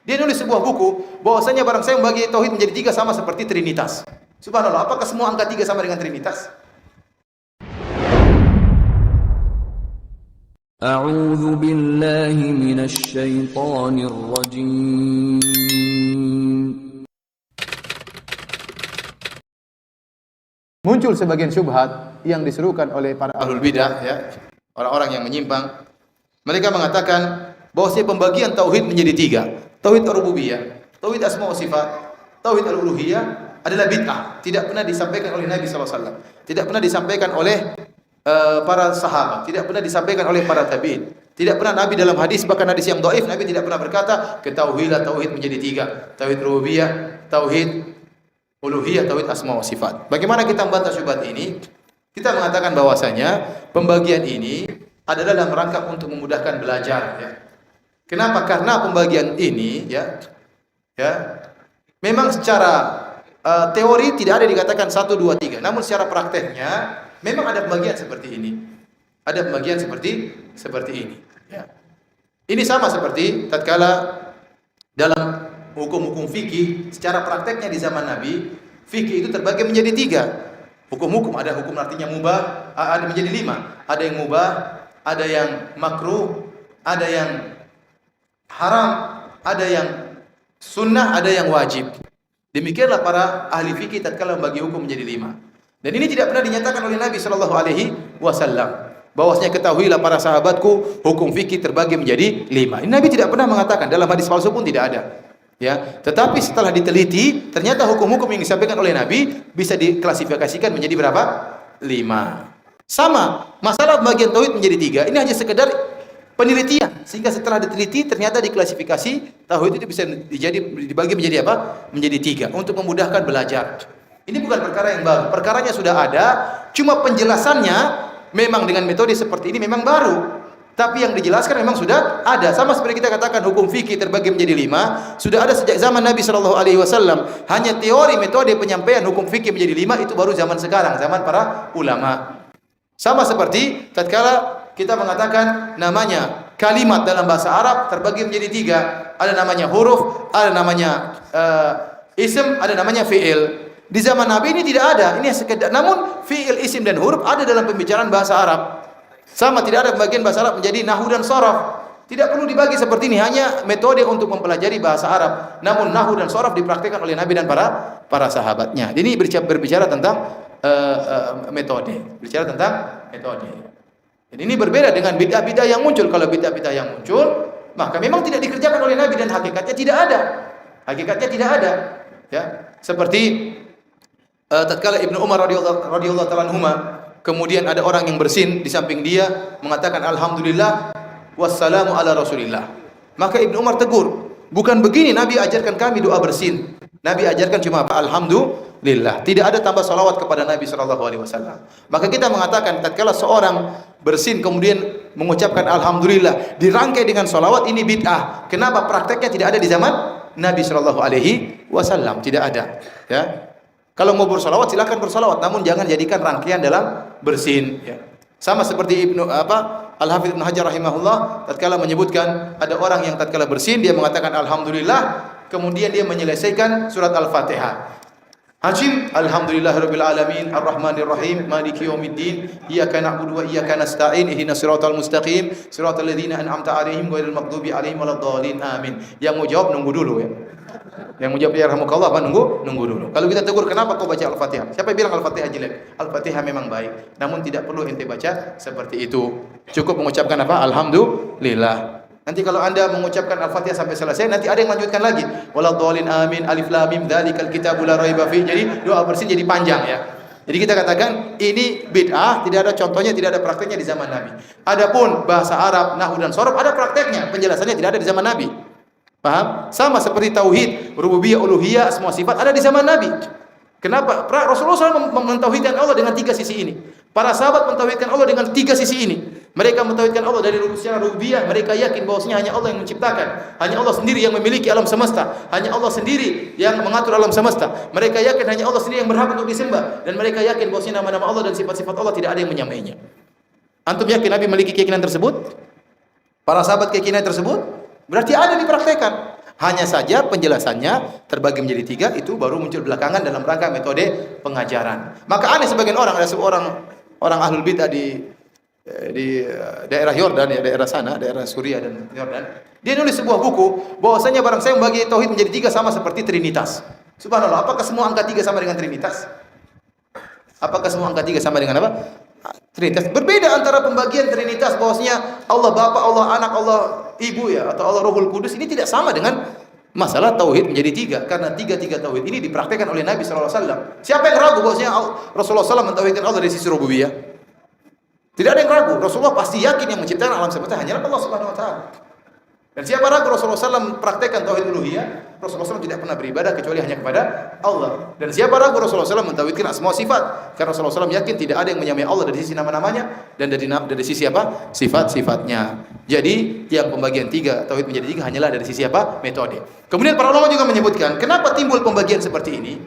Dia nulis sebuah buku bahwasanya barang saya membagi tauhid menjadi 3 sama seperti trinitas. Subhanallah, apakah semua angka 3 sama dengan trinitas? A'udzu billahi minasy syaithanir rajim. Muncul sebagian syubhat yang diserukan oleh para ahlul bidah, ya, orang-orang yang menyimpang. Mereka mengatakan bahwasanya pembagian tauhid menjadi 3. Tauhid rububiyah, tauhid asma wa sifat, tauhid al-uluhiyah adalah bid'ah, tidak pernah disampaikan oleh Nabi sallallahu alaihi wasallam, tidak pernah disampaikan oleh para sahabat, tidak pernah disampaikan oleh para tabi'in. Tidak pernah Nabi dalam hadis, bahkan hadis yang dhaif, Nabi tidak pernah berkata, ketahuilah tauhid menjadi 3. Tauhid rububiyah, tauhid uluhiyah, tauhid asma wa sifat. Bagaimana kita membantah syubhat ini? Kita mengatakan bahwasanya pembagian ini adalah dalam rangka untuk memudahkan belajar, ya. Kenapa? Karena pembagian ini, ya, memang secara teori tidak ada dikatakan 1, 2, 3. Namun secara prakteknya memang ada pembagian seperti ini. Ada pembagian seperti ini, ya. Ini sama seperti tatkala dalam hukum-hukum fikih, secara prakteknya di zaman Nabi, fikih itu terbagi menjadi 3. Hukum-hukum, ada hukum artinya mubah, ada menjadi 5. Ada yang mubah, ada yang makruh, ada yang haram, ada yang sunnah, ada yang wajib. Demikianlah para ahli fikih tatkala membagi hukum menjadi 5. Dan ini tidak pernah dinyatakan oleh Nabi sallallahu alaihi wasallam. Bahwasanya ketahuilah para sahabatku, hukum fikih terbagi menjadi 5. Ini Nabi tidak pernah mengatakan, dalam hadis palsu pun tidak ada. Ya, tetapi setelah diteliti, ternyata hukum-hukum yang disampaikan oleh Nabi bisa diklasifikasikan menjadi berapa? 5. Sama, masalah bagian tauhid menjadi 3. Ini hanya sekedar penelitian, sehingga setelah diteliti ternyata diklasifikasi tauhid itu bisa dibagi menjadi apa? Menjadi 3 untuk memudahkan belajar. Ini bukan perkara yang baru, perkaranya sudah ada, cuma penjelasannya memang dengan metode seperti ini memang baru. Tapi yang dijelaskan memang sudah ada. Sama seperti kita katakan hukum fikih terbagi menjadi 5, sudah ada sejak zaman Nabi sallallahu alaihi wasallam. Hanya teori metode penyampaian hukum fikih menjadi 5 itu baru zaman sekarang, zaman para ulama. Sama seperti tatkala kita mengatakan namanya kalimat dalam bahasa Arab terbagi menjadi 3. Ada namanya huruf, ada namanya ism, ada namanya fi'il. Di zaman Nabi ini tidak ada. Ini sekedar, namun fi'il, isim dan huruf ada dalam pembicaraan bahasa Arab. Sama, tidak ada pembagian bahasa Arab menjadi nahwu dan sharaf. Tidak perlu dibagi seperti ini, hanya metode untuk mempelajari bahasa Arab. Namun nahwu dan sharaf dipraktikkan oleh Nabi dan para sahabatnya. Ini berbicara tentang metode, bicara tentang metode. Jadi ini berbeda dengan bid'ah-bid'ah yang muncul. Kalau bid'ah-bid'ah yang muncul, maka memang tidak dikerjakan oleh Nabi dan hakikatnya tidak ada. Hakikatnya tidak ada. Ya, seperti tatkala Ibnu Umar radhiyallahu ta'ala anhuma, kemudian ada orang yang bersin di samping dia mengatakan alhamdulillah wassalamu ala rasulillah. Maka Ibnu Umar tegur, bukan begini Nabi ajarkan kami doa bersin. Nabi ajarkan cuma apa? Alhamdulillah. Tidak ada tambah salawat kepada Nabi sallallahu alaihi wasallam. Maka kita mengatakan tatkala seorang bersin kemudian mengucapkan alhamdulillah dirangkai dengan salawat, ini bid'ah. Kenapa? Prakteknya tidak ada di zaman Nabi sallallahu alaihi wasallam, tidak ada. Ya. Kalau mau bersalawat silakan bersalawat, namun jangan jadikan rangkaian dalam bersin. Ya. Sama seperti Al-Hafidz Ibnu Hajar rahimahullah tatkala menyebutkan ada orang yang tatkala bersin dia mengatakan alhamdulillah, kemudian dia menyelesaikan surat Al-Fatihah. Hashim, alhamdulillahirabbil alamin arrahmanir rahim maliki yaumiddin iyyaka na'budu wa iyyaka nasta'in ihdinas siratal mustaqim siratal ladzina an'amta 'alaihim ghairil maghdubi 'alaihim waladdallin amin. Yang mau jawab nunggu dulu, ya. Yang mau jawab ya rahmukallah apa nunggu dulu. Kalau kita tegur kenapa kau baca Al-Fatihah? Siapa yang bilang Al-Fatihah jelek? Al-Fatihah memang baik, namun tidak perlu ente baca seperti itu. Cukup mengucapkan apa? Alhamdulillah. Nanti kalau Anda mengucapkan Al-Fatihah sampai selesai, nanti ada yang lanjutkan lagi. Waladhdallin amin, alif lam mim, dzalikal kitabul la raiba fi. Jadi doa bersin jadi panjang, ya. Jadi kita katakan ini bid'ah, tidak ada contohnya, tidak ada prakteknya di zaman Nabi. Adapun bahasa Arab, nahwu dan sharaf ada prakteknya, penjelasannya tidak ada di zaman Nabi. Paham? Sama seperti tauhid, rububiyah, uluhiyah, semua sifat ada di zaman Nabi. Kenapa? Rasulullah SAW mentauhidkan Allah dengan 3 sisi ini. Para sahabat mentauhidkan Allah dengan 3 sisi ini. Mereka mentauhidkan Allah dari secara rububiyah, mereka yakin bahwasanya hanya Allah yang menciptakan, hanya Allah sendiri yang memiliki alam semesta, hanya Allah sendiri yang mengatur alam semesta. Mereka yakin hanya Allah sendiri yang berhak untuk disembah, dan mereka yakin bahwasanya nama-nama Allah dan sifat-sifat Allah tidak ada yang menyamainya. Antum yakin Nabi memiliki keyakinan tersebut? Para sahabat keyakinan tersebut? Berarti ada dipraktekkan. Hanya saja penjelasannya terbagi menjadi 3, itu baru muncul belakangan dalam rangka metode pengajaran. Maka aneh sebagian orang, ada seorang orang ahlul bidah di daerah Yordan, ya, daerah sana, daerah Suriah dan Yordan. Dia nulis sebuah buku bahwasanya barang saya membagi tauhid menjadi 3 sama seperti Trinitas. Subhanallah, apakah semua angka 3 sama dengan Trinitas? Apakah semua angka 3 sama dengan apa? Trinitas. Berbeda antara pembagian Trinitas bahwasanya Allah Bapa, Allah Anak, Allah Ibu, ya, atau Allah Rohul Kudus, ini tidak sama dengan masalah tauhid menjadi 3, karena 3 tauhid ini dipraktikkan oleh Nabi sallallahu alaihi wasallam. Siapa yang ragu bahwasanya Rasulullah SAW mentauhidkan Allah dari sisi rububiyah? Tidak ada yang ragu. Rasulullah pasti yakin yang menciptakan alam semesta hanyalah Allah Subhanahu wa taala. Dan siapa ragu Rasulullah SAW mempraktikkan tauhid uluhiyah? Rasulullah SAW tidak pernah beribadah kecuali hanya kepada Allah. Dan siapa ragu Rasulullah SAW mentauhidkan asma sifat? Karena Rasulullah SAW yakin tidak ada yang menyamai Allah dari sisi nama-namanya dan dari sisi apa? Sifat-sifatnya. Jadi yang pembagian 3 tauhid menjadi 3 hanyalah dari sisi apa? Metode. Kemudian para ulama juga menyebutkan, kenapa timbul pembagian seperti ini?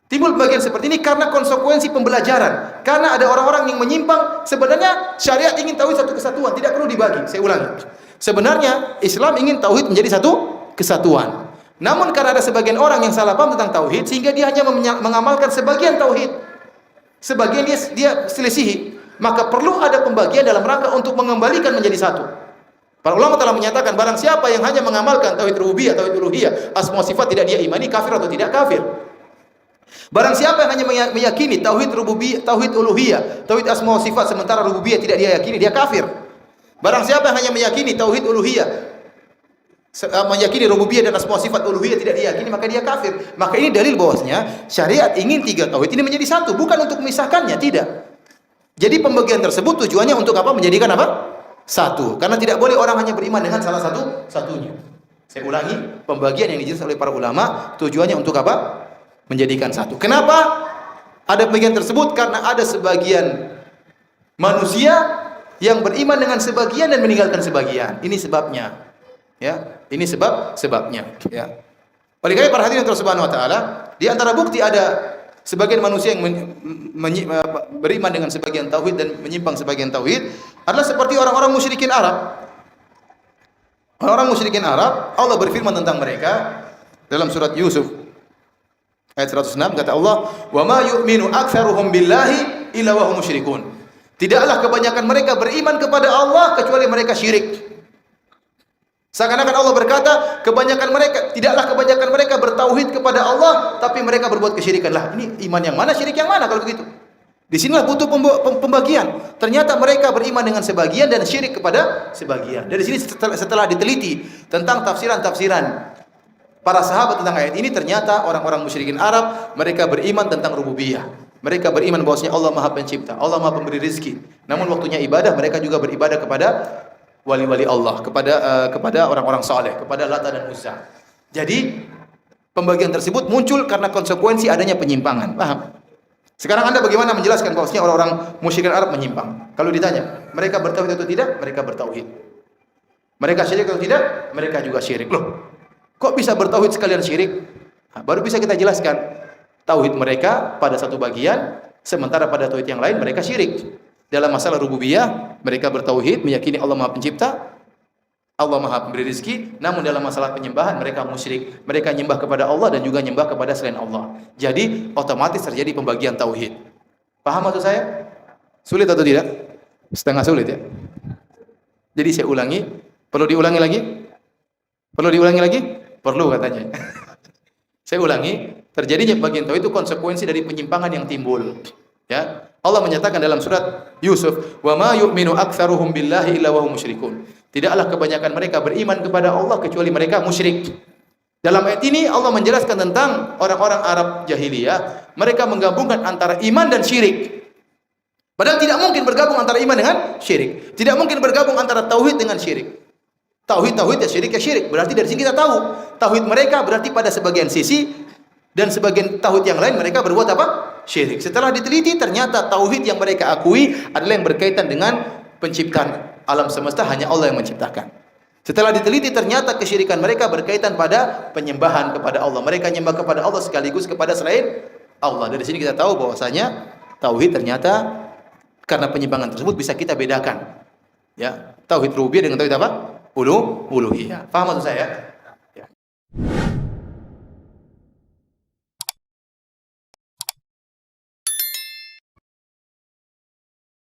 Timbul pembagian seperti ini karena konsekuensi pembelajaran. Karena ada orang-orang yang menyimpang. Sebenarnya syariat ingin tauhid satu kesatuan, tidak perlu dibagi. Saya ulangi. Sebenarnya Islam ingin tauhid menjadi satu kesatuan. Namun karena ada sebagian orang yang salah paham tentang tauhid, sehingga dia hanya mengamalkan sebagian tauhid, sebagian dia selisihi. Maka perlu ada pembagian dalam rangka untuk mengembalikan menjadi satu. Para ulama telah menyatakan, barang siapa yang hanya mengamalkan tauhid rububiyah, tauhid uluhiyah, asma sifat tidak dia imani, kafir atau tidak kafir. Barang siapa yang hanya meyakini tauhid rububiyah, tauhid uluhiyah, tauhid asma sifat sementara rububiyah tidak dia yakini, dia kafir. Barang siapa yang hanya meyakini tauhid uluhiyah, meyakini rububiyah dan asma sifat uluhiyah tidak diyakini, maka dia kafir. Maka ini dalil bahwasanya syariat ingin 3 tauhid ini menjadi satu, bukan untuk memisahkannya, tidak. Jadi pembagian tersebut tujuannya untuk apa? Menjadikan apa? Satu. Karena tidak boleh orang hanya beriman dengan salah satunya. Saya ulangi, pembagian yang dijelaskan oleh para ulama tujuannya untuk apa? Menjadikan satu. Kenapa ada pembagian tersebut? Karena ada sebagian manusia yang beriman dengan sebagian dan meninggalkan sebagian. Ini sebabnya. Ya, ini sebabnya. Ya. Oleh karena para hadirin Subhanahu wa taala, di antara bukti ada sebagian manusia yang beriman dengan sebagian tauhid dan menyimpang sebagian tauhid adalah seperti orang-orang musyrikin Arab. Orang-orang musyrikin Arab, Allah berfirman tentang mereka dalam surat Yusuf ayat 106, kata Allah, "Wa ma yu'minu aktsaruhum billahi illa wa hum musyrikun." Tidaklah kebanyakan mereka beriman kepada Allah kecuali mereka syirik. Seakan-akan Allah berkata, tidaklah kebanyakan mereka bertauhid kepada Allah, tapi mereka berbuat kesyirikan. Lah, ini iman yang mana, syirik yang mana kalau begitu? Di sinilah butuh pembagian. Ternyata mereka beriman dengan sebagian dan syirik kepada sebagian. Dari sini setelah diteliti tentang tafsiran-tafsiran para sahabat tentang ayat ini, ternyata orang-orang musyrikin Arab mereka beriman tentang rububiyah. Mereka beriman bahwasanya Allah Maha Pencipta, Allah Maha Pemberi rezeki. Namun waktunya ibadah, mereka juga beribadah kepada wali-wali Allah, kepada orang-orang saleh, kepada Lata dan Uzza. Jadi pembagian tersebut muncul karena konsekuensi adanya penyimpangan. Paham? Sekarang Anda bagaimana menjelaskan bahwasanya orang-orang musyrikin Arab menyimpang? Kalau ditanya, mereka bertauhid atau tidak? Mereka bertauhid. Mereka syirik atau tidak? Mereka juga syirik. Loh, kok bisa bertauhid sekalian syirik? Nah, baru bisa kita jelaskan. Tauhid mereka pada satu bagian, sementara pada tauhid yang lain mereka syirik. Dalam masalah rububiyah, mereka bertauhid, meyakini Allah Maha Pencipta, Allah Maha Pemberi rezeki. Namun dalam masalah penyembahan mereka musyrik. Mereka nyembah kepada Allah dan juga nyembah kepada selain Allah. Jadi otomatis terjadi pembagian tauhid. Paham maksud saya? Sulit atau tidak? Setengah sulit ya. Jadi saya ulangi. Perlu diulangi lagi? Perlu diulangi lagi? Perlu katanya. Saya ulangi. Terjadinya pembagian tauhid itu konsekuensi dari penyimpangan yang timbul. Ya. Allah menyatakan dalam surat Yusuf, "Wa ma yu'minu aktsaruhum billahi illa wa hum musyrikun." Tidaklah kebanyakan mereka beriman kepada Allah kecuali mereka musyrik. Dalam ayat ini Allah menjelaskan tentang orang-orang Arab jahiliyah, mereka menggabungkan antara iman dan syirik. Padahal tidak mungkin bergabung antara iman dengan syirik. Tidak mungkin bergabung antara tauhid dengan syirik. Tauhid ya syirik ya syirik. Berarti dari sini kita tahu, tauhid mereka berarti pada sebagian sisi dan sebagian tauhid yang lain mereka berbuat apa? Syirik. Setelah diteliti ternyata tauhid yang mereka akui adalah yang berkaitan dengan penciptaan alam semesta, hanya Allah yang menciptakan. Setelah diteliti ternyata kesyirikan mereka berkaitan pada penyembahan kepada Allah. Mereka menyembah kepada Allah sekaligus kepada selain Allah. Dari sini kita tahu bahwasanya tauhid ternyata karena penyimpangan tersebut bisa kita bedakan. Ya, tauhid rububiyah dengan tauhid apa? Uluhiyah. Paham maksud saya?